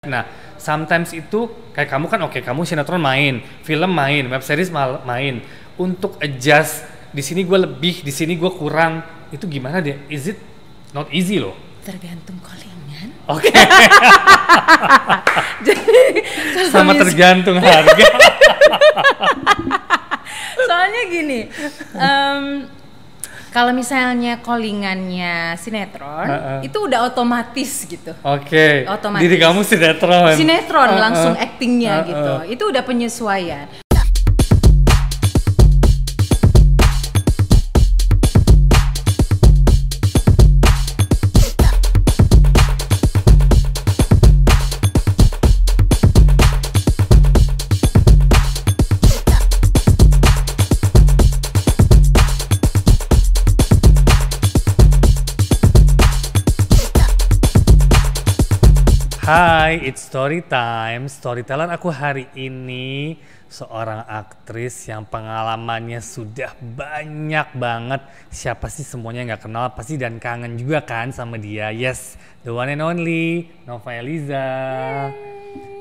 Nah, sometimes itu kayak kamu kan oke, kamu sinetron main, film main, web series main. Untuk adjust di sini gue lebih, di sini gue kurang. Itu gimana deh? Is it not easy loh? Tergantung callingan. Oke. Jadi Sama tergantung harga. soalnya gini, kalau misalnya callingannya sinetron, itu udah otomatis gitu. Oke. Otomatis. Diri kamu sinetron. Sinetron langsung actingnya gitu. Itu udah penyesuaian. Hai, it's story time. Storyteller aku hari ini seorang aktris yang pengalamannya sudah banyak banget. Siapa sih semuanya nggak kenal pasti dan kangen juga kan sama dia. Yes, the one and only Nova Eliza.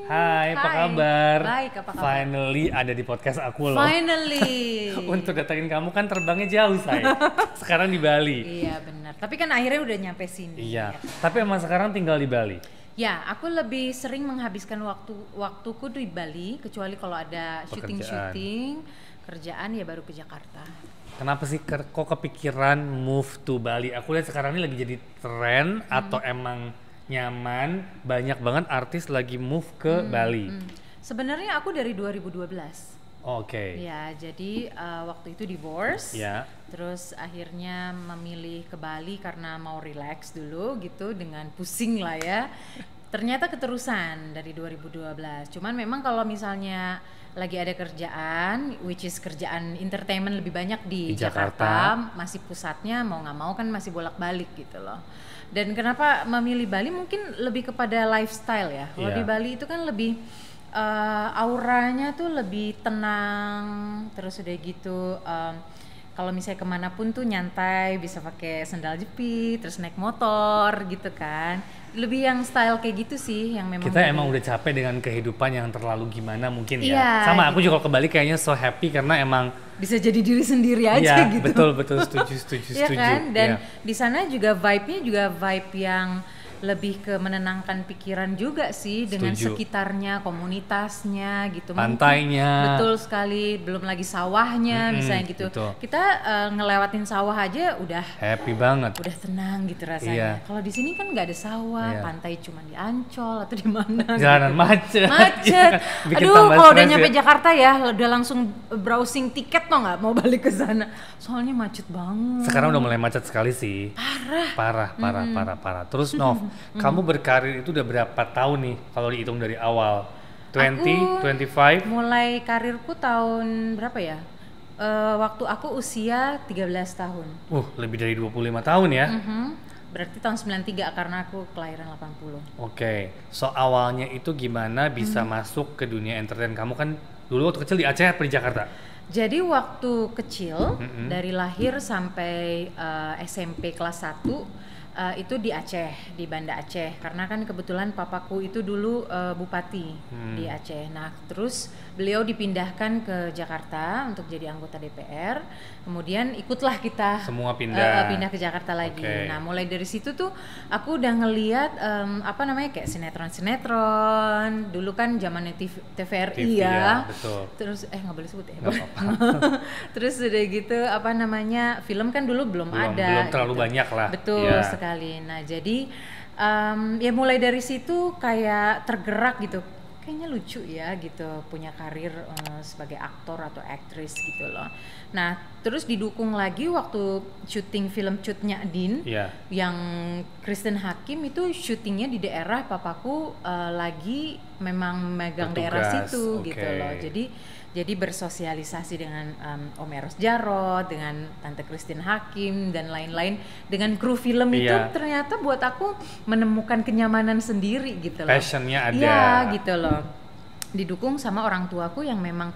Hai, apa kabar? Baik, apa kabar? Finally ada di podcast aku loh. Finally. Untuk datengin kamu kan terbangnya jauh saya. Sekarang di Bali. Iya benar. Tapi kan akhirnya udah nyampe sini. Iya. Tapi emang sekarang tinggal di Bali. Ya, aku lebih sering menghabiskan waktuku di Bali, kecuali kalau ada syuting kerjaan ya baru ke Jakarta. Kenapa sih kok kepikiran move to Bali? Aku lihat sekarang ini lagi jadi tren atau emang nyaman, banyak banget artis lagi move ke Bali. Sebenarnya aku dari 2012. Oke. Ya, jadi waktu itu divorce. Ya. Terus akhirnya memilih ke Bali karena mau relax dulu gitu dengan pusing lah ya. Ternyata keterusan dari 2012. Cuman memang kalau misalnya lagi ada kerjaan, which is kerjaan entertainment lebih banyak di Jakarta, masih pusatnya mau nggak mau kan masih bolak-balik gitu loh. Dan kenapa memilih Bali mungkin lebih kepada lifestyle ya. Kalau di Bali itu kan lebih auranya tuh lebih tenang, terus udah gitu kalau misalnya kemanapun tuh nyantai, bisa pakai sandal jepit, terus naik motor gitu kan, lebih yang style kayak gitu sih yang memang kita emang udah capek dengan kehidupan yang terlalu gimana mungkin ya. Iya, sama gitu. aku juga ke Bali kayaknya so happy karena emang bisa jadi diri sendiri aja ya, gitu. betul setuju ya kan, dan di sana juga vibe-nya juga vibe yang lebih ke menenangkan pikiran juga sih dengan sekitarnya, komunitasnya gitu. Pantainya. Betul sekali, belum lagi sawahnya misalnya gitu. Betul. Kita ngelewatin sawah aja udah happy banget. Udah tenang gitu rasanya. Iya. Kalau di sini kan nggak ada sawah, pantai cuma di Ancol atau di mana. Jalanan gitu. macet. Macet. Bikin Aduh, kalau udah nyampe ya. Jakarta ya udah langsung browsing tiket toh nggak mau balik ke sana. Soalnya macet banget. Sekarang udah mulai macet sekali sih. Parah. Terus Nov, kamu berkarir itu udah berapa tahun nih kalau dihitung dari awal? 20, 25? Mulai karirku tahun berapa ya? Waktu aku usia 13 tahun. Lebih dari 25 tahun ya? Berarti tahun 93 karena aku kelahiran 80. Oke. So awalnya itu gimana bisa masuk ke dunia entertain? Kamu kan dulu waktu kecil di Aceh atau di Jakarta? Jadi waktu kecil, dari lahir sampai SMP kelas 1 itu di Aceh, di Banda Aceh, karena kan kebetulan papaku itu dulu bupati di Aceh. Nah, terus beliau dipindahkan ke Jakarta untuk jadi anggota DPR. Kemudian ikutlah kita semua pindah ke Jakarta lagi. Okay. Nah, mulai dari situ tuh aku udah ngeliat kayak sinetron. Dulu kan zamannya TVRI ya. Betul. Terus nggak boleh sebut ya. Nggak apa-apa. Terus udah gitu film kan dulu belum ada. Belum terlalu gitu. banyak lah. Betul sekali. Nah, jadi ya mulai dari situ kayak tergerak gitu. Kayaknya lucu ya gitu punya karir sebagai aktor atau aktris gitu loh. Nah, terus didukung lagi waktu syuting film Cutnya Din yang Kristen Hakim itu syutingnya di daerah papaku lagi memang megang daerah situ gitu loh. Jadi bersosialisasi dengan Om Eros Jarot, dengan Tante Christine Hakim dan lain-lain, dengan kru film itu ternyata buat aku menemukan kenyamanan sendiri gitu loh. Passionnya ada. Iya gitu loh. didukung sama orang tuaku yang memang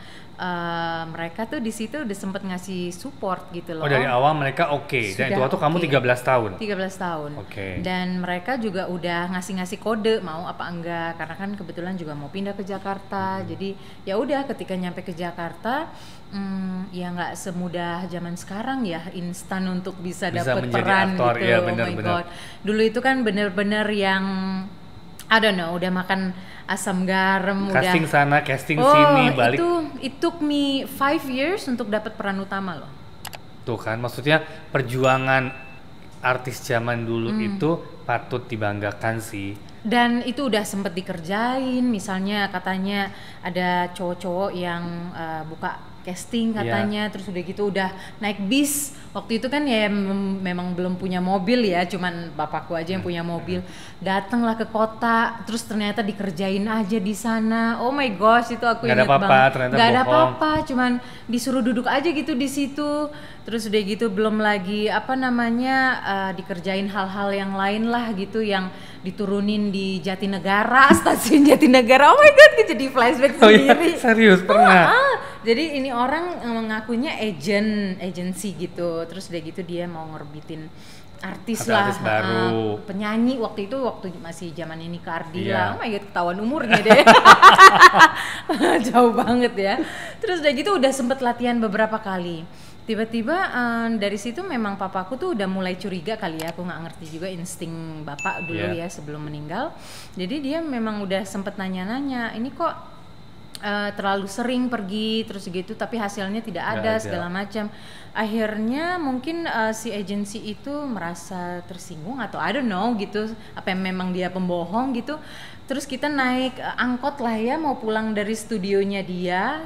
mereka tuh di situ udah sempet ngasih support gitu loh. Oh, dari awal mereka oke. Dan itu waktu kamu 13 tahun? 13 tahun. Oke. Dan mereka juga udah ngasih kode mau apa enggak, karena kan kebetulan juga mau pindah ke Jakarta. Jadi ya udah ketika nyampe ke Jakarta, ya nggak semudah zaman sekarang ya, instan untuk bisa dapet peran aktor, gitu. ya, Oh my God. Dulu itu kan bener-bener yang I don't know, udah makan asam garam, casting udah sana, casting sini, balik. It took me 5 years untuk dapat peran utama loh. Tuh kan, maksudnya perjuangan artis zaman dulu itu patut dibanggakan sih. Dan itu udah sempet dikerjain, misalnya katanya ada cowok-cowok yang buka casting katanya, terus udah gitu udah naik bis. Waktu itu kan ya memang belum punya mobil ya, cuman bapakku aja yang punya mobil. Datanglah ke kota, terus ternyata dikerjain aja di sana. Oh my gosh, itu aku ingat banget. Gak ada apa-apa, cuman disuruh duduk aja gitu di situ. Terus udah gitu belum lagi dikerjain hal-hal yang lain lah gitu, yang diturunin di Jatinegara, stasiun Jatinegara. Oh my god, jadi flashback sendiri. Oh iya, serius pernah? Jadi ini orang mengakunya agency gitu, terus udah gitu dia mau ngerbitin artis baru, penyanyi waktu masih zaman ini ke Ardila. Oh my god, ketahuan umurnya deh. Jauh banget ya. Terus udah gitu udah sempet latihan beberapa kali. Tiba-tiba dari situ memang papaku tuh udah mulai curiga kali ya, aku nggak ngerti juga insting bapak dulu ya sebelum meninggal. Jadi dia memang udah sempet nanya-nanya, ini kok terlalu sering pergi terus gitu tapi hasilnya tidak ada segala macam. Akhirnya mungkin si agensi itu merasa tersinggung atau I don't know gitu, apa yang memang dia pembohong gitu. Terus kita naik angkot lah ya, mau pulang dari studionya dia.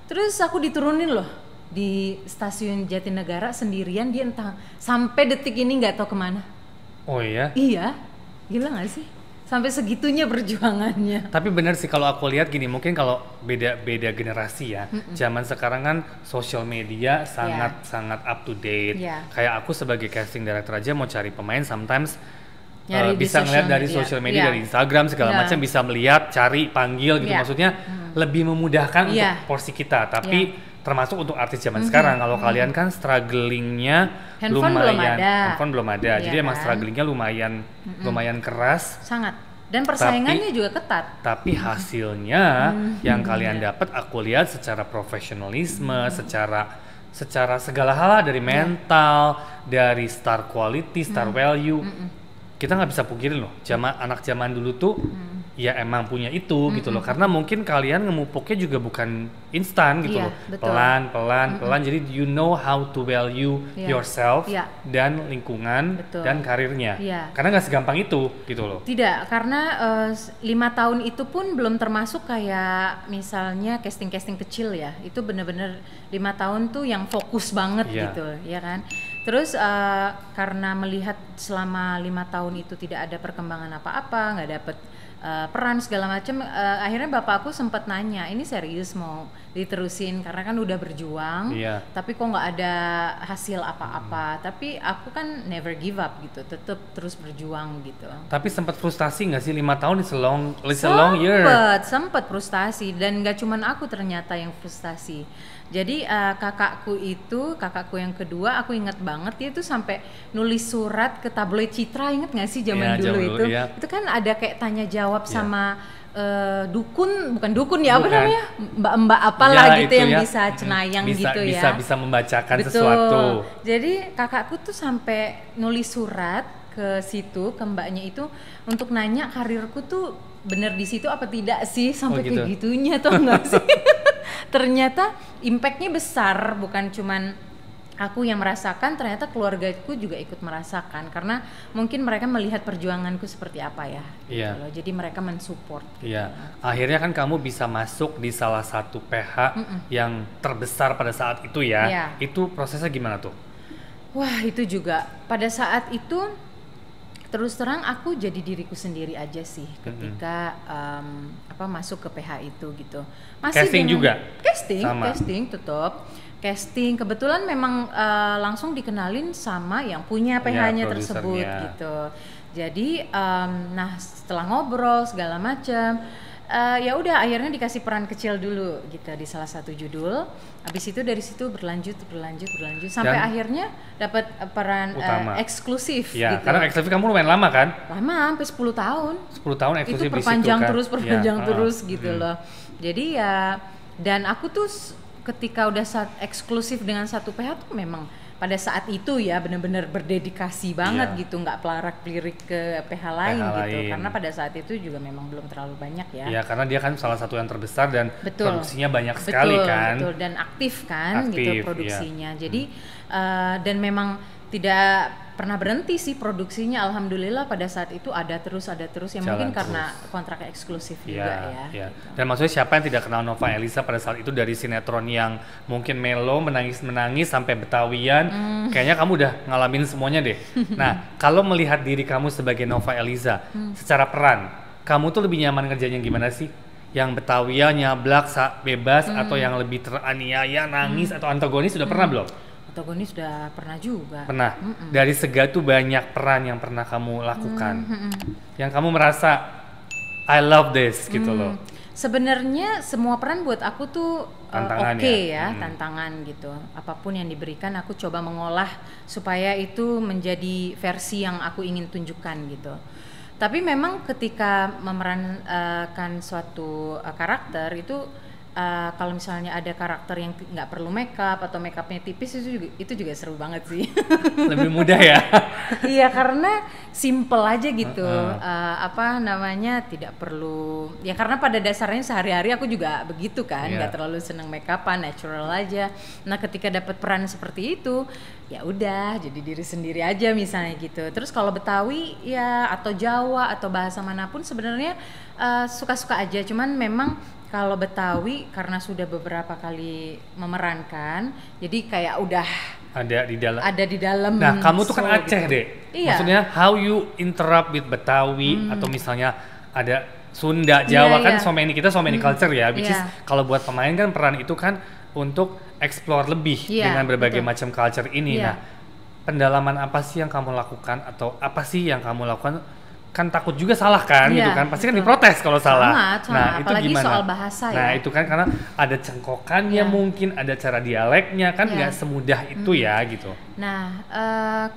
Terus aku diturunin loh di stasiun Jatinegara sendirian, dia entah sampai detik ini nggak tahu kemana. Oh iya? Iya, gila nggak sih? Sampai segitunya perjuangannya. Tapi benar sih kalau aku lihat gini, mungkin kalau beda generasi ya. Zaman sekarang kan social media sangat up to date. Kayak aku sebagai casting director aja mau cari pemain sometimes bisa ngeliat dari social media, dari Instagram segala macam, bisa melihat, cari, panggil gitu. Maksudnya lebih memudahkan untuk porsi kita. Tapi termasuk untuk artis zaman sekarang, kalau kalian kan strugglingnya lumayan, handphone belum ada, jadi emang strugglingnya lumayan keras, sangat, dan persaingannya juga ketat. Tapi hasilnya yang kalian dapat, aku lihat secara profesionalisme, secara segala hal, dari mental, dari star quality, star value, kita nggak bisa pungkirin loh, anak zaman dulu tuh ya emang punya itu gitu loh, karena mungkin kalian ngemupuknya juga bukan instan gitu loh, pelan, jadi you know how to value yourself dan lingkungan dan karirnya, karena nggak segampang itu gitu loh. Tidak, karena 5 tahun itu pun belum termasuk kayak misalnya casting kecil ya, itu bener-bener 5 tahun tuh yang fokus banget gitu ya kan. Terus karena melihat selama 5 tahun itu tidak ada perkembangan apa-apa, nggak dapet peran segala macam, akhirnya bapakku sempat nanya, ini serius mau diterusin karena kan udah berjuang, tapi kok nggak ada hasil apa-apa. Tapi aku kan never give up gitu, tetap terus berjuang gitu. Tapi sempat frustasi nggak sih? 5 tahun is a long year. Sempat frustasi, dan nggak cuman aku ternyata yang frustasi. Jadi kakakku yang kedua, aku ingat banget, dia tuh sampai nulis surat ke tabloid Citra, inget nggak sih zaman dulu itu? Itu kan ada kayak tanya jawab sama bukan dukun ya, apa namanya, mbak-mbak apalah gitu yang bisa cenayang gitu ya. Bisa membacakan sesuatu. Jadi kakakku tuh sampai nulis surat ke situ, ke mbaknya itu, untuk nanya karirku tuh bener di situ apa tidak sih, sampai kayak gitunya tuh nggak sih? Ternyata impactnya besar, bukan cuman aku yang merasakan, ternyata keluargaku juga ikut merasakan, karena mungkin mereka melihat perjuanganku seperti apa ya, gitu loh. Jadi mereka mensupport. Akhirnya kan kamu bisa masuk di salah satu PH yang terbesar pada saat itu ya. Itu prosesnya gimana tuh? Wah, itu juga pada saat itu terus terang aku jadi diriku sendiri aja sih ketika masuk ke PH itu gitu. Masih casting juga? Casting tetap. Casting kebetulan memang langsung dikenalin sama yang punya PH-nya tersebut gitu. Jadi nah setelah ngobrol segala macam, ya udah akhirnya dikasih peran kecil dulu gitu di salah satu judul. Habis itu dari situ berlanjut sampai Dan akhirnya dapat peran utama. eksklusif Ya, gitu. karena eksklusif kamu lumayan lama kan? Lama sampai 10 tahun. 10 tahun Itu eksklusif di situ perpanjang kan? perpanjang Ya, terus gitu loh. Jadi ya, dan aku tuh ketika udah eksklusif dengan satu PH tuh memang pada saat itu ya benar-benar berdedikasi banget Iya. gitu, nggak pelarak-lirik ke PH lain gitu, lain. karena pada saat itu juga memang belum terlalu banyak ya. Ya, karena dia kan salah satu yang terbesar dan Betul. produksinya banyak sekali kan. Betul, dan aktif kan gitu Aktif, produksinya. Jadi dan memang tidak pernah berhenti sih produksinya, alhamdulillah pada saat itu ada terus ya, Jalan mungkin terus. karena kontrak eksklusif juga ya. Ya. Gitu. Dan maksudnya siapa yang tidak kenal Nova Eliza pada saat itu dari sinetron yang mungkin melo, menangis sampai Betawian, kayaknya kamu udah ngalamin semuanya deh. Nah, kalau melihat diri kamu sebagai Nova Eliza, secara peran, kamu tuh lebih nyaman ngerjain yang gimana sih? Yang Betawian, nyablak, bebas, atau yang lebih teraniaya, nangis, atau antagonis sudah pernah belum? Antagonis sudah pernah juga. Pernah. Dari segitu banyak peran yang pernah kamu lakukan, yang kamu merasa I love this gitu loh. Sebenarnya semua peran buat aku tuh Tantangan oke ya. ya, tantangan gitu. Apapun yang diberikan aku coba mengolah supaya itu menjadi versi yang aku ingin tunjukkan gitu. Tapi memang ketika memerankan suatu karakter itu kalau misalnya ada karakter yang nggak perlu makeup atau makeupnya tipis itu juga seru banget sih. Lebih mudah ya. Iya, karena simple aja gitu. Apa namanya, tidak perlu ya, karena pada dasarnya sehari-hari aku juga begitu kan, nggak terlalu seneng makeupan, natural aja. Nah ketika dapat peran seperti itu ya udah jadi diri sendiri aja misalnya gitu. Terus kalau Betawi ya atau Jawa atau bahasa manapun sebenarnya suka-suka aja, cuman memang kalau Betawi karena sudah beberapa kali memerankan, jadi kayak udah ada di dalam. Nah, kamu tuh kan Aceh gitu. deh. Iya. Maksudnya how you interrupt with Betawi atau misalnya ada Sunda, Jawa kan so many culture ya. Which is kalau buat pemain kan peran itu kan untuk explore lebih dengan berbagai macam culture ini. Nah, pendalaman apa sih yang kamu lakukan atau apa sih yang kamu lakukan? Kan takut juga salah kan gitu kan, pasti kan diprotes kalau salah. Sangat, nah itu apalagi gimana? soal bahasa ya. Nah itu kan karena ada cengkokannya mungkin, ada cara dialeknya kan nggak semudah itu ya gitu. Nah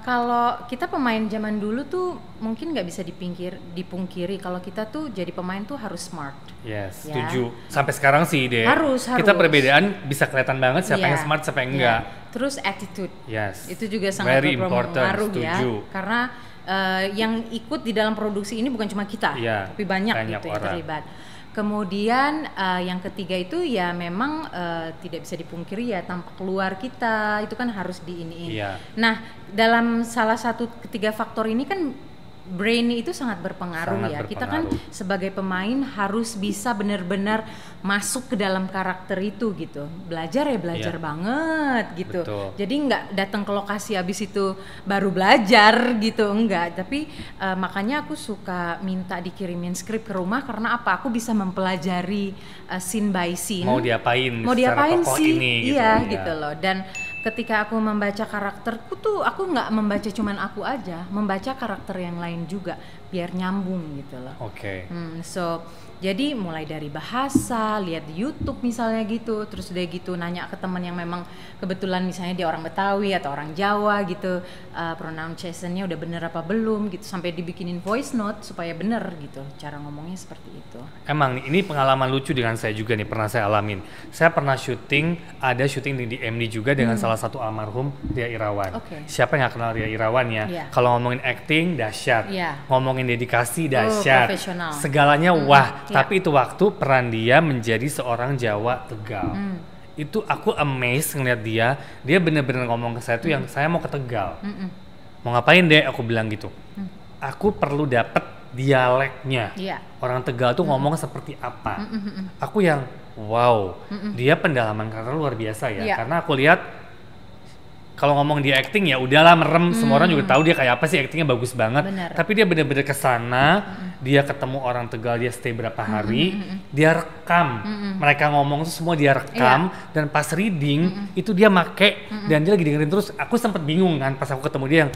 kalau kita pemain zaman dulu tuh mungkin nggak bisa dipungkiri kalau kita tuh jadi pemain tuh harus smart. Yes, setuju. Sampai sekarang sih deh. Harus. Kita perbedaan bisa kelihatan banget siapa yang smart, siapa yang enggak. Terus attitude. Yes. Itu juga sangat berpengaruh ya. Karena yang ikut di dalam produksi ini bukan cuma kita, tapi banyak gitu yang terlibat. Kemudian yang ketiga itu ya memang tidak bisa dipungkiri ya tampak luar kita itu kan harus diiniin. Nah dalam salah satu ketiga faktor ini kan brain itu sangat berpengaruh ya. Kita kan sebagai pemain harus bisa benar-benar masuk ke dalam karakter itu gitu. Belajar banget gitu. Betul. Jadi nggak datang ke lokasi habis itu baru belajar gitu, enggak. Tapi makanya aku suka minta dikirimin skrip ke rumah karena apa? Aku bisa mempelajari scene by scene. Mau diapain tokoh sih? Ini gitu. Gitu loh. Dan ketika aku membaca karakterku tuh aku nggak membaca cuman aku aja, membaca karakter yang lain juga biar nyambung gitu loh. Oke. So jadi mulai dari bahasa, lihat di YouTube misalnya gitu, terus udah gitu nanya ke teman yang memang kebetulan misalnya dia orang Betawi atau orang Jawa gitu, pronunciation-nya udah bener apa belum gitu, sampai dibikinin voice note supaya bener gitu cara ngomongnya seperti itu. Emang ini pengalaman lucu dengan saya juga nih, pernah saya alamin. Saya pernah ada syuting di DMD juga dengan salah satu almarhum Ria Irawan. Siapa yang gak kenal Ria Irawan ya? Kalau ngomongin acting dahsyat, ngomongin dedikasi dahsyat, profesional. Segalanya wah. Tapi itu waktu peran dia menjadi seorang Jawa Tegal. Itu aku amazed ngeliat dia bener-bener ngomong ke saya tuh yang saya mau ke Tegal. Mau ngapain deh? Aku bilang gitu. Aku perlu dapet dialeknya. Orang Tegal tuh ngomong seperti apa. Aku yang wow, dia pendalaman karakter luar biasa ya. Karena aku lihat kalau ngomong dia acting ya udahlah merem, semua orang juga tahu dia kayak apa sih, actingnya bagus banget. Tapi dia bener-bener kesana, dia ketemu orang Tegal, dia stay berapa hari, dia rekam, mereka ngomong tuh semua dia rekam, dan pas reading itu dia make, dan dia lagi dengerin terus. Aku sempet bingung kan pas aku ketemu dia yang,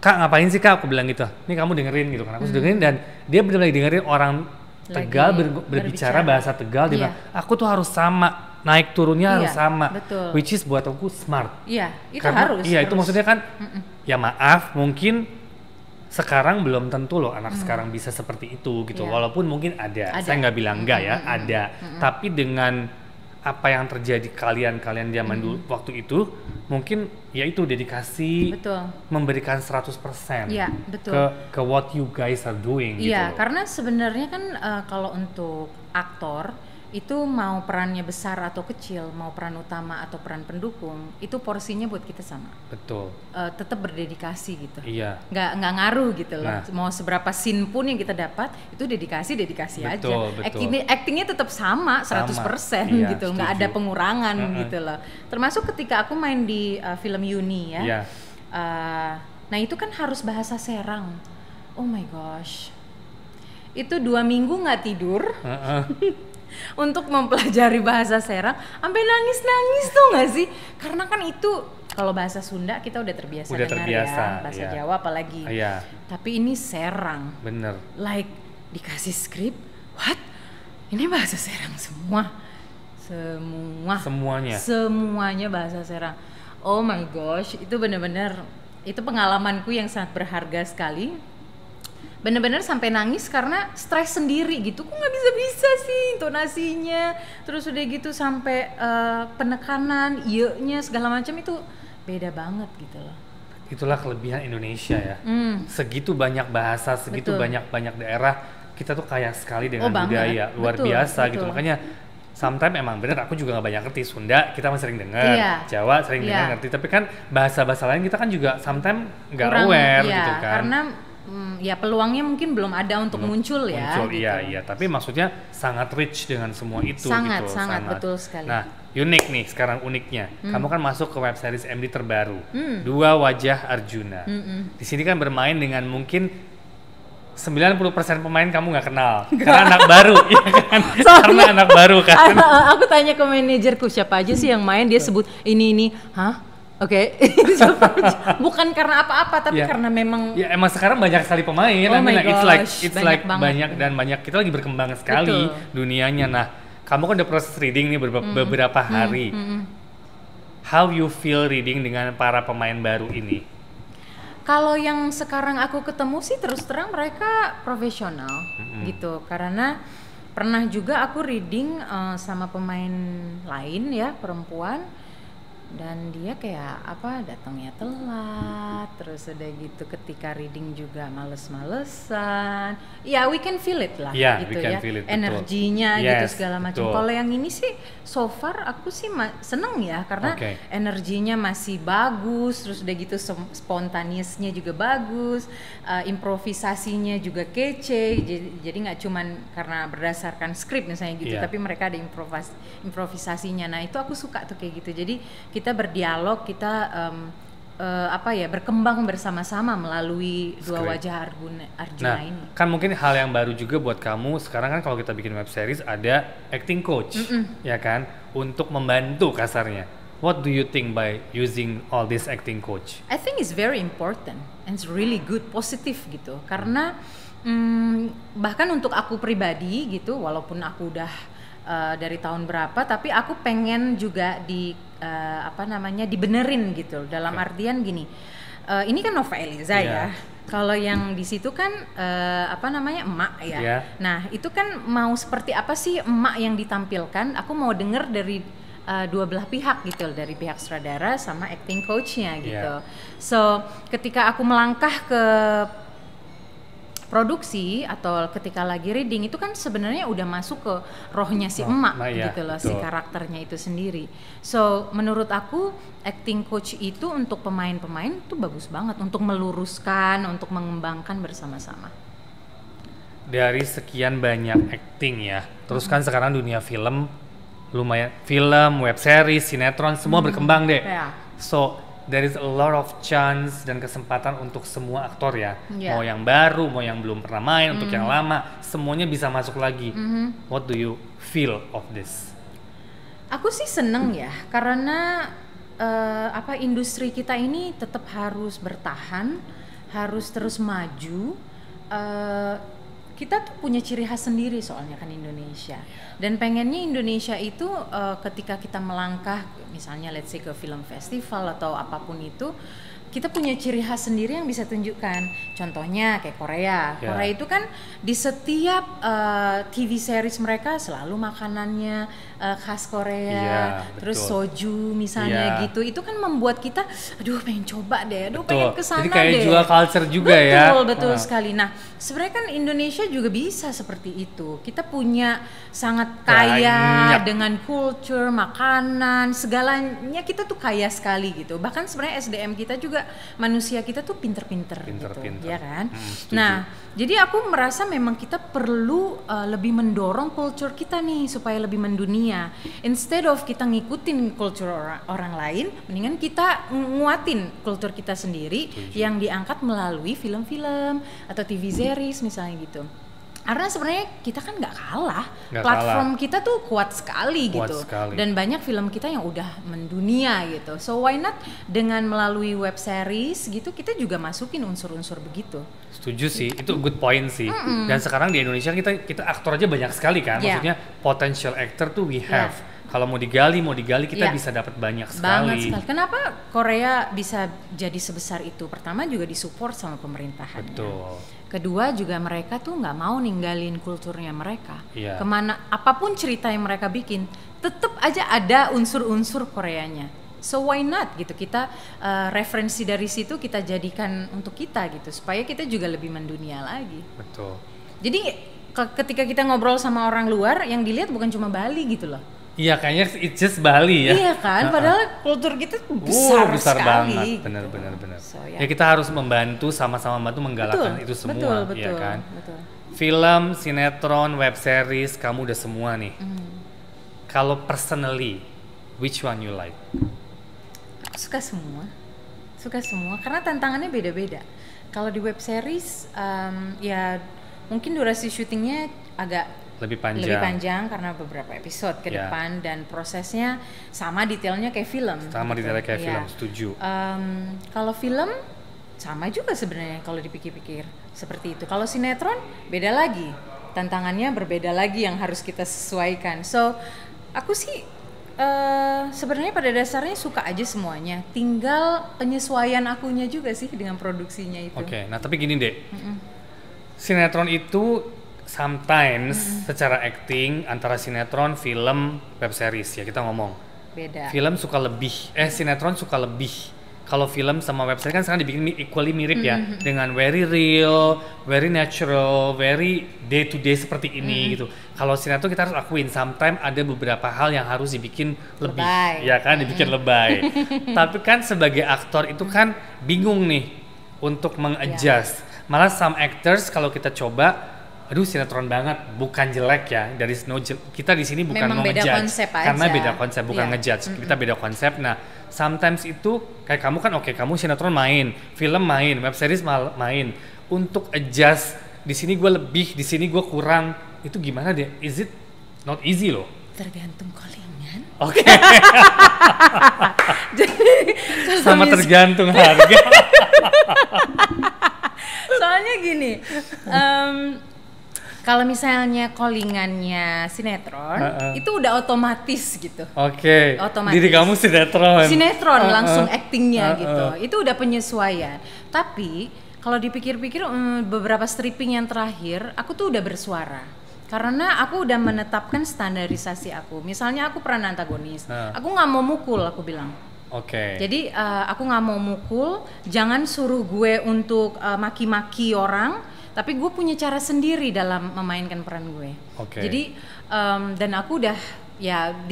Kak ngapain sih Kak? Aku bilang gitu, nih kamu dengerin gitu kan, aku dengerin dan dia bener-bener dengerin orang Tegal berbicara bahasa Tegal, dia bilang, aku tuh harus sama, naik turunnya harus sama, betul. which is buat aku smart. Iya, itu Karena, harus. Iya, itu maksudnya kan, ya maaf, mungkin sekarang belum tentu loh anak sekarang bisa seperti itu gitu. Walaupun mungkin ada. Saya nggak bilang enggak ya, ada. Tapi dengan apa yang terjadi kalian zaman dulu waktu itu, mungkin ya itu dedikasi, betul. Memberikan 100% Iya, betul. ke what you guys are doing gitu. Iya, karena sebenarnya kan kalau untuk aktor itu mau perannya besar atau kecil, mau peran utama atau peran pendukung, itu porsinya buat kita sama. Betul. Tetap berdedikasi gitu. Iya. Nggak ngaruh gitu loh. Nah. Mau seberapa scene pun yang kita dapat, itu dedikasi aja. Betul. Actingnya tetap sama 100% Iya, gitu, nggak ada pengurangan gitu loh. Termasuk ketika aku main di film Yuni ya. Iya. Nah itu kan harus bahasa Serang. Oh my gosh. Itu 2 minggu nggak tidur. Untuk mempelajari bahasa Serang, sampai nangis tuh nggak sih? Karena kan itu kalau bahasa Sunda kita udah terbiasa dengar ya, bahasa Jawa apalagi. Tapi ini Serang. Bener. Like dikasih skrip, what? Ini bahasa Serang semuanya bahasa Serang. Oh my gosh, itu bener-bener itu pengalamanku yang sangat berharga sekali. Bener-bener sampai nangis karena stres sendiri gitu, kok nggak bisa sih intonasinya, terus udah gitu sampai penekanan, iya-nya segala macam itu beda banget gitu loh. Itulah kelebihan Indonesia ya. Segitu banyak bahasa, segitu banyak daerah, kita tuh kaya sekali dengan budaya luar biasa gitu. Makanya sometimes emang bener aku juga nggak banyak ngerti Sunda, kita masih sering dengar, Jawa sering dengar ngerti, tapi kan bahasa-bahasa lain kita kan juga sometimes nggak aware gitu kan. Karena ya peluangnya mungkin belum ada untuk muncul ya. Gitu. Iya, tapi maksudnya sangat rich dengan semua itu sangat, gitu. Sangat betul sekali. Nah, unik nih sekarang uniknya. Kamu kan masuk ke web series MD terbaru, Dua Wajah Arjuna. Di sini kan bermain dengan mungkin 90% pemain kamu nggak kenal. Karena anak baru, ya kan? Karena anak baru kan. Aku tanya ke manajerku siapa aja sih yang main, dia sebut ini. Hah? Oke. Bukan karena apa-apa, tapi karena memang ya emang sekarang banyak sekali pemain. Oh my gosh, it's like banyak dan banyak, kita lagi berkembang sekali dunianya. Nah, kamu kan udah proses reading nih beberapa hari. How you feel reading dengan para pemain baru ini? Kalau yang sekarang aku ketemu sih terus terang mereka profesional gitu, karena pernah juga aku reading sama pemain lain ya, perempuan. Dan dia kayak datangnya telat, terus udah gitu ketika reading juga males-malesan. Ya we can feel it lah gitu ya, energinya gitu segala macam. Kalau yang ini sih so far aku sih seneng ya, karena energinya masih bagus, terus udah gitu spontaneousnya juga bagus, improvisasinya juga kece. Jadi nggak cuman karena berdasarkan skrip misalnya gitu, tapi mereka ada improvisasinya. Nah itu aku suka tuh kayak gitu. Jadi kita berdialog, kita berkembang bersama-sama melalui Dua Wajah Arjuna ini. Kan mungkin hal yang baru juga buat kamu sekarang kan, kalau kita bikin web series ada acting coach, ya kan, untuk membantu kasarnya. What do you think by using all this acting coach? I think it's very important and it's really good, positif gitu. Karena bahkan untuk aku pribadi gitu, walaupun aku udah dari tahun berapa, tapi aku pengen juga dibenerin gitu. Dalam artian gini, ini kan Nova Eliza ya. Kalau yang di situ kan emak ya. Nah itu kan mau seperti apa sih emak yang ditampilkan? Aku mau denger dari dua belah pihak gitu, dari pihak sutradara sama acting coachnya gitu. So ketika aku melangkah ke produksi atau ketika lagi reading itu kan sebenarnya udah masuk ke rohnya si emak gitu loh, si karakternya itu sendiri. So menurut aku acting coach itu untuk pemain-pemain itu bagus banget untuk meluruskan, untuk mengembangkan bersama-sama. Dari sekian banyak acting ya, terus kan sekarang dunia film lumayan, film, web series, sinetron semua berkembang deh. So there is a lot of chance dan kesempatan untuk semua aktor ya. Mau yang baru, mau yang belum pernah main, untuk yang lama, semuanya bisa masuk lagi. What do you feel of this? Aku sih seneng ya, karena industri kita ini tetap harus bertahan, harus terus maju. kita tuh punya ciri khas sendiri soalnya kan Indonesia. Dan pengennya Indonesia itu ketika kita melangkah misalnya let's say ke film festival atau apapun itu, kita punya ciri khas sendiri yang bisa tunjukkan. Contohnya kayak Korea. Korea itu kan di setiap TV series mereka selalu makanannya khas Korea. Terus soju misalnya gitu. Itu kan membuat kita aduh pengen coba deh, aduh pengen kesana deh. Jadi kayak jual culture juga ya. Betul sekali. Nah, sebenarnya kan Indonesia juga bisa seperti itu. Kita punya sangat kaya dengan culture, makanan, segalanya kita tuh kaya sekali gitu. Bahkan sebenarnya SDM kita juga manusia kita tuh pinter-pinter gitu, ya kan? Nah, jadi aku merasa memang kita perlu lebih mendorong culture kita nih supaya lebih mendunia. Instead of kita ngikutin culture orang lain, mendingan kita nguatin kultur kita sendiri yang diangkat melalui film-film atau TV series misalnya gitu. Karena sebenarnya kita kan nggak kalah, platform kita tuh kuat sekali gitu, dan banyak film kita yang udah mendunia gitu. So why not dengan melalui web series gitu kita juga masukin unsur-unsur begitu. Setuju sih, itu good point sih. Dan sekarang di Indonesia kita aktor aja banyak sekali kan, maksudnya potential actor tuh we have. Kalau mau digali kita bisa dapat banyak sekali. Kenapa Korea bisa jadi sebesar itu? Pertama juga disupport sama pemerintahannya. Betul. Kedua juga mereka tuh nggak mau ninggalin kulturnya mereka. Kemana apapun cerita yang mereka bikin, tetap aja ada unsur-unsur Koreanya. So why not gitu, kita referensi dari situ kita jadikan untuk kita gitu, supaya kita juga lebih mendunia lagi. Betul. Jadi ketika kita ngobrol sama orang luar, yang dilihat bukan cuma Bali gitu loh. Iya, kayaknya it's just Bali ya. Iya kan, padahal kultur kita besar sekali. Banget, benar. So, ya kita harus membantu, sama-sama membantu menggalakkan itu semua, ya kan. Film, sinetron, web series, kamu udah semua nih. Kalau personally, which one you like? Aku suka semua, karena tantangannya beda-beda. Kalau di web series, ya mungkin durasi syutingnya agak lebih panjang karena beberapa episode ke depan, dan prosesnya sama detailnya kayak film. Film, setuju. Kalau film sama juga sebenarnya kalau dipikir-pikir seperti itu. Kalau sinetron beda lagi, tantangannya berbeda lagi yang harus kita sesuaikan. So aku sih sebenarnya pada dasarnya suka aja semuanya, tinggal penyesuaian akunya juga sih dengan produksinya itu. Oke, nah tapi gini deh, sinetron itu sometimes secara acting antara sinetron, film, web series ya kita ngomong beda. Film suka lebih, sinetron suka lebih. Kalau film sama web series kan sekarang dibikin equally mirip ya, dengan very real, very natural, very day to day seperti ini gitu. Kalau sinetron kita harus akuin sometimes ada beberapa hal yang harus dibikin lebih, ya kan, dibikin lebay. Tapi kan sebagai aktor itu kan bingung nih untuk mengadjust. Malah some actors kalau kita coba, aduh sinetron banget, bukan jelek ya, dari kita di sini bukan mau ngejudge, karena beda konsep, bukan ngejudge, kita beda konsep. Nah sometimes itu kayak kamu kan kamu sinetron main, film main, web series main, untuk adjust di sini gue lebih, di sini gue kurang, itu gimana deh? Is it not easy loh? Tergantung callingan. Oke. Jadi sama tergantung harga. Soalnya gini, kalau misalnya callingannya sinetron, itu udah otomatis gitu. Oke. Diri kamu sinetron. Langsung actingnya gitu. Itu udah penyesuaian. Tapi kalau dipikir-pikir beberapa stripping yang terakhir, aku tuh udah bersuara. Karena aku udah menetapkan standarisasi aku. Misalnya aku peran antagonis, aku nggak mau mukul, aku bilang. Jadi aku nggak mau mukul, jangan suruh gue untuk maki-maki orang. Tapi gue punya cara sendiri dalam memainkan peran gue. Jadi dan aku udah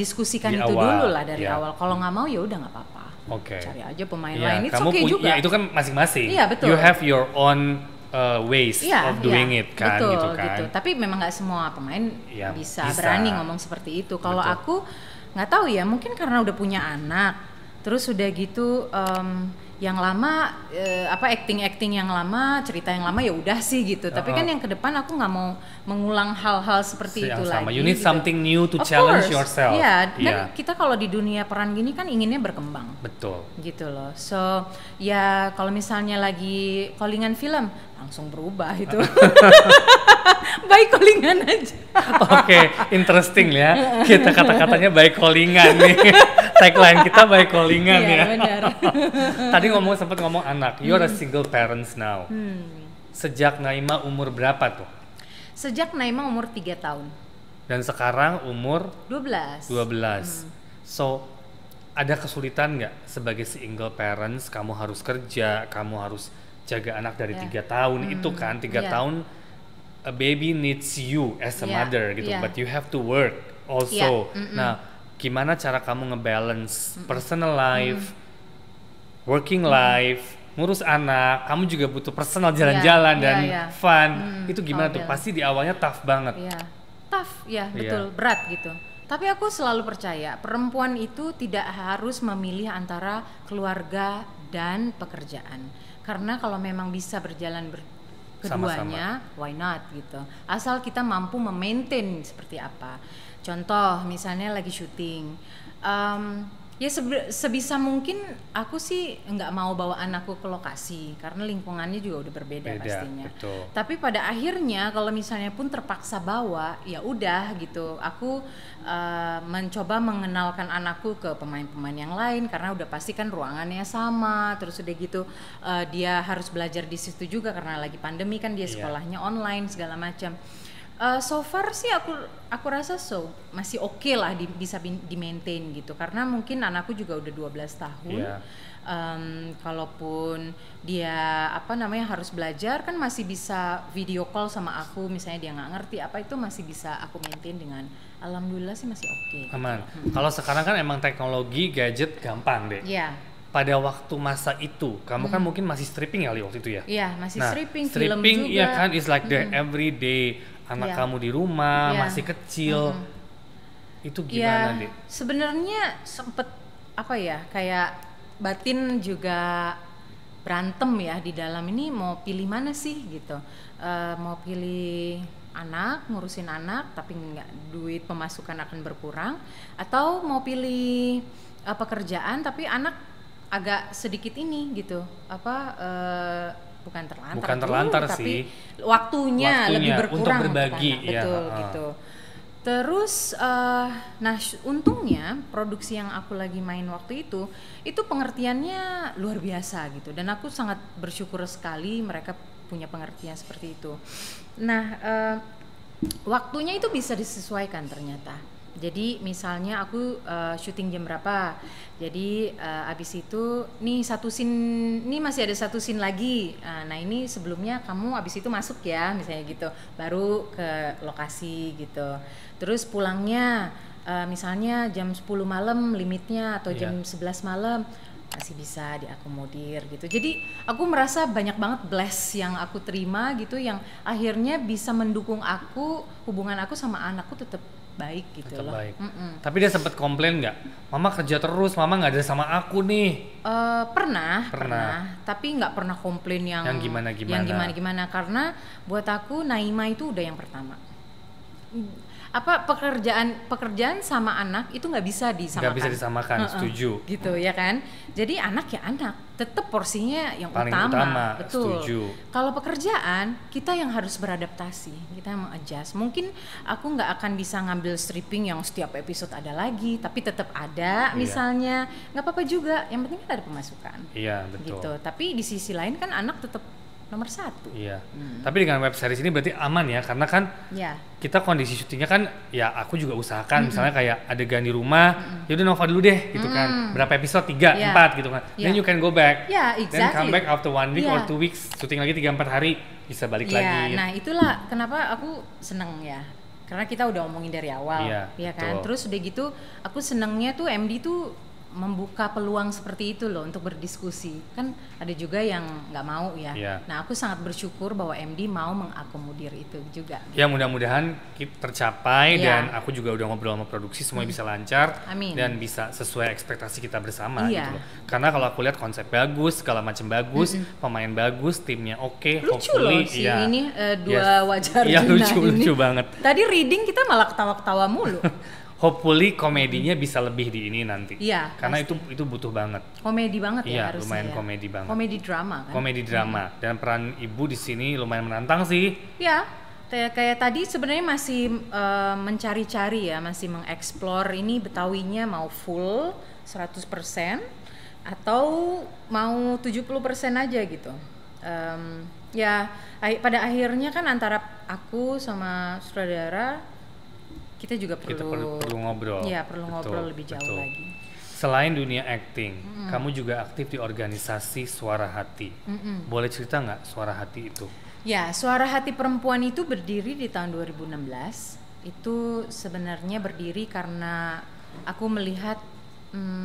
diskusikan itu dulu lah dari awal. Kalau nggak mau ya udah nggak apa-apa. Cari aja pemain lain. Itu oke juga. Itu kan masing-masing. Iya betul. You have your own ways of doing it kan. Betul, gitu kan. Gitu. Tapi memang nggak semua pemain bisa berani ngomong seperti itu. Kalau aku nggak tahu ya, mungkin karena udah punya anak. Terus udah gitu. Yang lama acting yang lama, cerita yang lama ya udah sih gitu. Tapi kan yang ke depan aku nggak mau mengulang hal-hal seperti itu lagi. You need something new to challenge yourself. Iya, kan kita kalau di dunia peran gini kan inginnya berkembang. Betul. Gitu loh. So ya kalau misalnya lagi callingan film, langsung berubah itu. By callingan aja. Oke, interesting ya. Kita kata-katanya by callingan nih. Tagline kita by callingan Iya, ya. benar. Tadi sempat ngomong anak. You're a single parents now. Sejak Naima umur berapa tuh? Sejak Naima umur 3 tahun. Dan sekarang umur 12. 12. So, ada kesulitan nggak sebagai single parents? Kamu harus kerja, kamu harus jaga anak dari 3 tahun. Itu kan 3 tahun a baby needs you as a mother gitu, but you have to work also. Nah, gimana cara kamu ngebalance personal life, working life, ngurus anak, kamu juga butuh personal jalan-jalan dan fun. Itu gimana tuh? Pasti di awalnya tough banget. Tough, betul, berat gitu. Tapi aku selalu percaya perempuan itu tidak harus memilih antara keluarga dan pekerjaan. Karena kalau memang bisa berjalan keduanya, why not gitu. Asal kita mampu memaintain seperti apa. Contoh misalnya lagi syuting, ya sebisa mungkin aku sih nggak mau bawa anakku ke lokasi karena lingkungannya juga udah berbeda pastinya. Betul. Tapi pada akhirnya kalau misalnya pun terpaksa bawa, ya udah gitu. Aku mencoba mengenalkan anakku ke pemain-pemain yang lain karena udah pasti kan ruangannya sama. Terus udah gitu dia harus belajar di situ juga karena lagi pandemi kan dia sekolahnya online segala macam. So far sih aku rasa masih oke lah bisa di maintain gitu karena mungkin anakku juga udah 12 tahun. Kalaupun dia harus belajar kan masih bisa video call sama aku, misalnya dia nggak ngerti apa itu masih bisa aku maintain dengan alhamdulillah sih masih oke. Aman. Kalau sekarang kan emang teknologi gadget gampang deh. Pada waktu masa itu, kamu kan mungkin masih stripping kali waktu itu ya? Iya, masih stripping film stripping juga. Iya kan, it's like the everyday. Anak kamu di rumah masih kecil, itu gimana deh? Sebenarnya sempet kayak batin juga berantem ya di dalam ini mau pilih mana sih gitu, mau pilih anak, ngurusin anak tapi nggak, duit pemasukan akan berkurang, atau mau pilih pekerjaan tapi anak agak sedikit ini gitu bukan terlantar sih, tapi waktunya lebih berkurang untuk berbagi, betul gitu. Terus untungnya produksi yang aku lagi main waktu itu pengertiannya luar biasa gitu, dan aku sangat bersyukur sekali mereka punya pengertian seperti itu. Nah waktunya itu bisa disesuaikan ternyata. Jadi misalnya aku syuting jam berapa, jadi abis itu nih masih ada satu scene lagi, nah ini sebelumnya kamu abis itu masuk ya misalnya gitu, baru ke lokasi gitu. Terus pulangnya misalnya jam 10 malam limitnya, atau jam 11 malam masih bisa diakomodir gitu. Jadi aku merasa banyak banget bless yang aku terima gitu, yang akhirnya bisa mendukung hubungan aku sama anakku tetap baik gitu loh. Baik. Tapi dia sempat komplain nggak? Mama kerja terus, mama nggak ada sama aku nih. Pernah. Tapi nggak pernah komplain yang gimana. Karena buat aku Naima itu udah yang pertama. Pekerjaan sama anak itu nggak bisa disamakan. Setuju. Gitu ya kan. Jadi anak ya anak, tetap porsinya yang paling utama. Betul. Setuju. Kalau pekerjaan kita yang harus beradaptasi, kita yang mengadjust. Mungkin aku nggak akan bisa ngambil stripping yang setiap episode ada lagi, tapi tetap ada misalnya, nggak apa-apa juga. Yang penting kan ada pemasukan. Iya betul. Gitu. Tapi di sisi lain kan anak tetap nomor 1. Iya. Tapi dengan web series ini berarti aman ya, karena kan kita kondisi syutingnya kan ya aku juga usahakan misalnya kayak adegan di rumah, ya udah Nova dulu deh gitu kan. Berapa episode? 3, 4 gitu kan. Then you can go back. Exactly. Then come back after 1 week or 2 weeks, syuting lagi 3-4 hari bisa balik lagi. Nah, itulah kenapa aku seneng ya. Karena kita udah omongin dari awal, ya kan. Terus udah gitu aku senengnya tuh MD tuh membuka peluang seperti itu loh untuk berdiskusi. Kan ada juga yang nggak mau ya. Nah aku sangat bersyukur bahwa MD mau mengakomodir itu juga. Ya mudah-mudahan tercapai dan aku juga udah ngobrol sama produksi semuanya bisa lancar. Amin. Dan bisa sesuai ekspektasi kita bersama gitu loh. Karena kalau aku lihat konsep bagus, segala macam bagus, pemain bagus, timnya oke, lucu hopefully loh sih ini dua wajah Iya lucu banget. Tadi reading kita malah ketawa-ketawa mulu. Hopefully komedinya bisa lebih di ini nanti. Iya, Karena pasti. itu butuh banget. Komedi banget ya Iya, harusnya. lumayan ya. komedi banget. Komedi drama kan. Komedi drama dan peran ibu di sini lumayan menantang sih. Ya, kayak tadi sebenarnya masih mencari-cari ya, masih mengeksplor ini Betawinya mau full 100% atau mau 70% aja gitu. Ya, pada akhirnya kan antara aku sama sutradara kita juga Kita perlu perlu ngobrol. Iya, perlu Betul, ngobrol lebih jauh betul. lagi. Selain dunia acting, kamu juga aktif di organisasi Suara Hati. Boleh cerita nggak Suara Hati itu? Ya, Suara Hati Perempuan itu berdiri di tahun 2016. Itu sebenarnya berdiri karena aku melihat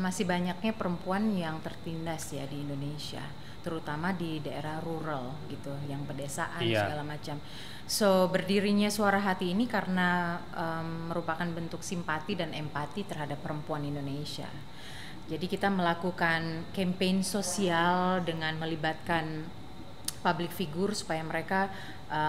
masih banyaknya perempuan yang tertindas ya di Indonesia, terutama di daerah rural gitu, yang pedesaan segala macam. So berdirinya Suara Hati ini karena merupakan bentuk simpati dan empati terhadap perempuan Indonesia. Jadi kita melakukan campaign sosial dengan melibatkan public figure supaya mereka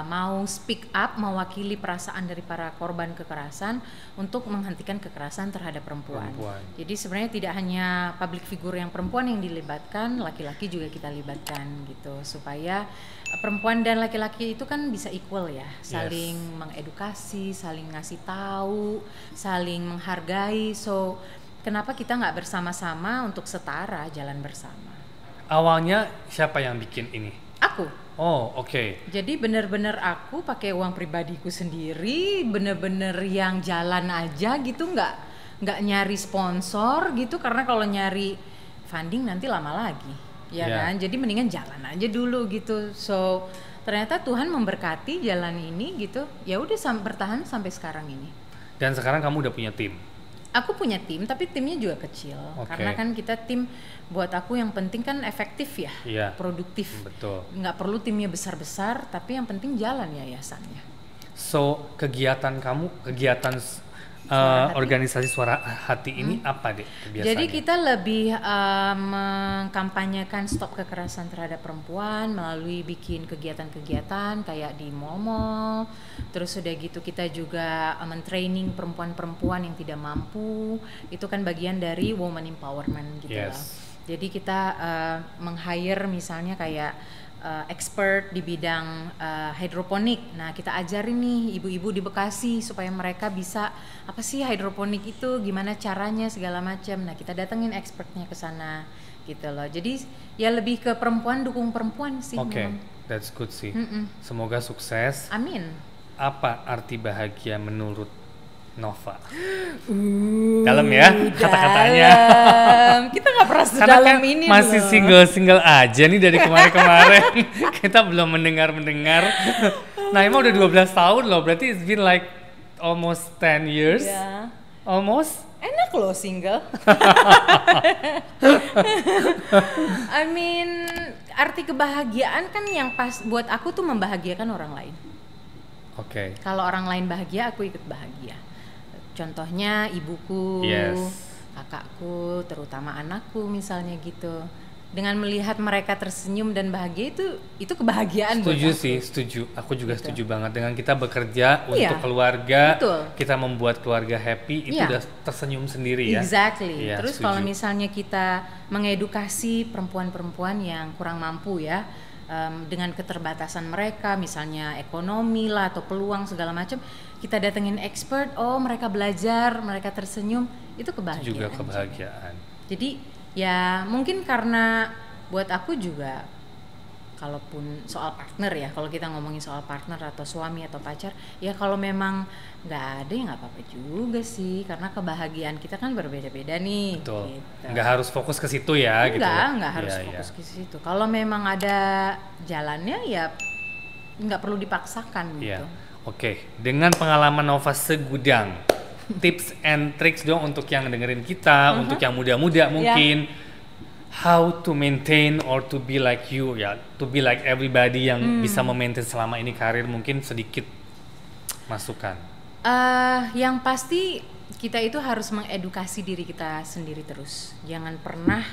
mau speak up, mewakili perasaan dari para korban kekerasan untuk menghentikan kekerasan terhadap perempuan. Jadi sebenarnya tidak hanya public figure yang perempuan yang dilibatkan, laki-laki juga kita libatkan gitu, supaya perempuan dan laki-laki itu kan bisa equal ya, saling mengedukasi, saling ngasih tahu, saling menghargai. So kenapa kita nggak bersama-sama untuk setara jalan bersama? Awalnya siapa yang bikin ini? Aku. Oh, oke. Jadi bener-bener aku pakai uang pribadiku sendiri, bener-bener yang jalan aja gitu, nggak nyari sponsor gitu, karena kalau nyari funding nanti lama lagi, ya kan? Jadi mendingan jalan aja dulu gitu. So ternyata Tuhan memberkati jalan ini gitu, ya udah bertahan sampai sekarang ini. Dan sekarang kamu udah punya tim? Aku punya tim, tapi timnya juga kecil. Karena kan kita tim, buat aku yang penting kan efektif ya, produktif. Betul. Nggak perlu timnya besar-besar, tapi yang penting jalan yayasannya. So kegiatan kamu, organisasi Suara Hati ini apa deh biasanya? Jadi kita lebih mengkampanyekan stop kekerasan terhadap perempuan melalui bikin kegiatan-kegiatan kayak di mall-mall. Terus udah gitu kita juga mentraining perempuan-perempuan yang tidak mampu. Itu kan bagian dari woman empowerment gitu lah. Jadi kita meng-hire misalnya kayak expert di bidang hidroponik. Nah, kita ajarin nih ibu-ibu di Bekasi supaya mereka bisa apa sih hidroponik itu, gimana caranya segala macam. Nah, kita datengin expertnya ke sana gitu loh. Jadi ya lebih ke perempuan, dukung perempuan sih. Oke, that's good sih. Semoga sukses. Amin. Apa arti bahagia menurut Nova? Dalam ya kata-katanya. Kita nggak pernah Karena sedalam kan ini masih single aja nih dari kemarin-kemarin. Kita belum mendengar. Nah emang udah 12 tahun loh, berarti it's been like almost 10 years. Almost. Enak loh single. I mean, arti kebahagiaan kan yang pas buat aku tuh membahagiakan orang lain. Oke. Kalau orang lain bahagia, aku ikut bahagia. Contohnya ibuku, kakakku, terutama anakku misalnya gitu. Dengan melihat mereka tersenyum dan bahagia itu kebahagiaan buat aku. Setuju. Aku juga setuju banget dengan kita bekerja untuk keluarga. Kita membuat keluarga happy, itu udah tersenyum sendiri ya. Exactly. Terus kalau misalnya kita mengedukasi perempuan-perempuan yang kurang mampu ya, dengan keterbatasan mereka, misalnya ekonomi lah atau peluang segala macam, kita datengin expert, mereka belajar, mereka tersenyum, itu kebahagiaan. Itu juga kebahagiaan. Jadi ya mungkin karena buat aku juga, kalaupun soal partner ya, kalau kita ngomongin soal partner atau suami atau pacar, ya kalau memang nggak ada ya nggak apa-apa juga sih, karena kebahagiaan kita kan berbeda-beda nih. Betul. Gitu. Nggak harus fokus ke situ ya. Nggak harus fokus ke situ. Kalau memang ada jalannya ya nggak perlu dipaksakan gitu. Oke. Dengan pengalaman Nova segudang, tips and tricks dong untuk yang dengerin kita, untuk yang muda-muda mungkin. How to maintain or to be like you ya, to be like everybody yang bisa memaintain selama ini karir, mungkin sedikit masukan. Yang pasti kita itu harus mengedukasi diri kita sendiri terus. Jangan pernah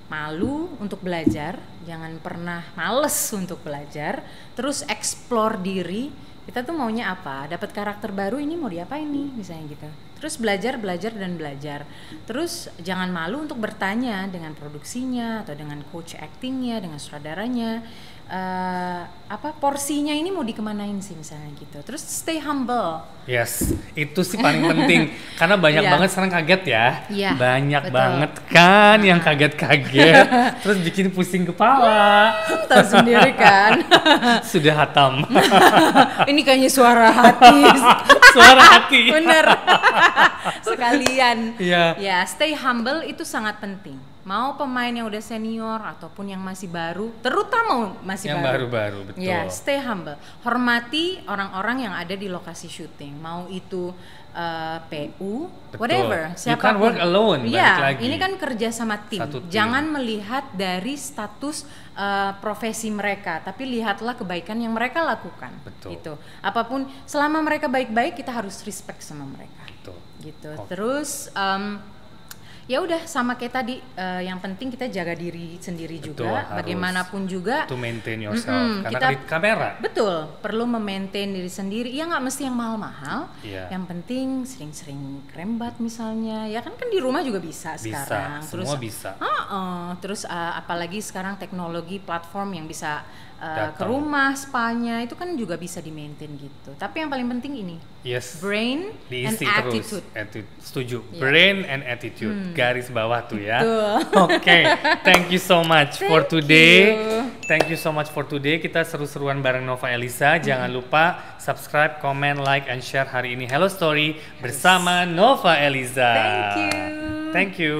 malu untuk belajar, jangan pernah males untuk belajar, terus explore diri, Kita tuh maunya apa? Dapat karakter baru ini mau diapain nih misalnya gitu. Terus belajar dan belajar. Terus jangan malu untuk bertanya dengan produksinya atau dengan coach actingnya, dengan sutradaranya. Apa porsinya ini mau dikemanain sih misalnya gitu. Terus stay humble. Yes, itu sih paling penting karena banyak banget sekarang kaget ya. Iya, Banyak betul. banget kan yang kaget-kaget terus bikin pusing kepala. Tahu sendiri kan. Sudah hatam. Ini kayaknya suara hati. Suara hati. Bener. Sekalian. Iya. Ya, stay humble itu sangat penting. Mau pemain yang udah senior ataupun yang masih baru, terutama masih Yang baru. baru-baru, betul. Ya, stay humble. Hormati orang-orang yang ada di lokasi syuting. Mau itu PU, Betul. whatever, You can't work alone, balik Iya, lagi. ini kan kerja sama tim. Satu tim. Jangan melihat dari status profesi mereka, tapi lihatlah kebaikan yang mereka lakukan. Betul. Gitu. Apapun, selama mereka baik-baik, kita harus respect sama mereka. Betul. Gitu. Oke. Terus ya udah sama kayak tadi, yang penting kita jaga diri sendiri Betul, juga, harus bagaimanapun juga. To maintain yourself karena kita di kamera. betul perlu memaintain diri sendiri. Ya nggak mesti yang mahal-mahal. Iya. Yang penting sering-sering krembat misalnya. Ya kan di rumah juga bisa sekarang. Semua bisa. Terus apalagi sekarang teknologi platform yang bisa ke Datang. rumah spanya itu kan juga bisa di-maintain gitu. Tapi yang paling penting ini, Yes. brain and Diisi terus. attitude. Setuju. Iya. Brain and attitude. Garis bawah tuh ya. Betul. Oke. Thank you so much for Thank today. you. Thank you so much for today. Kita seru-seruan bareng Nova Elisa. Jangan lupa subscribe, comment, like, and share hari ini Hello Story bersama Nova Elisa. Thank you. Thank you.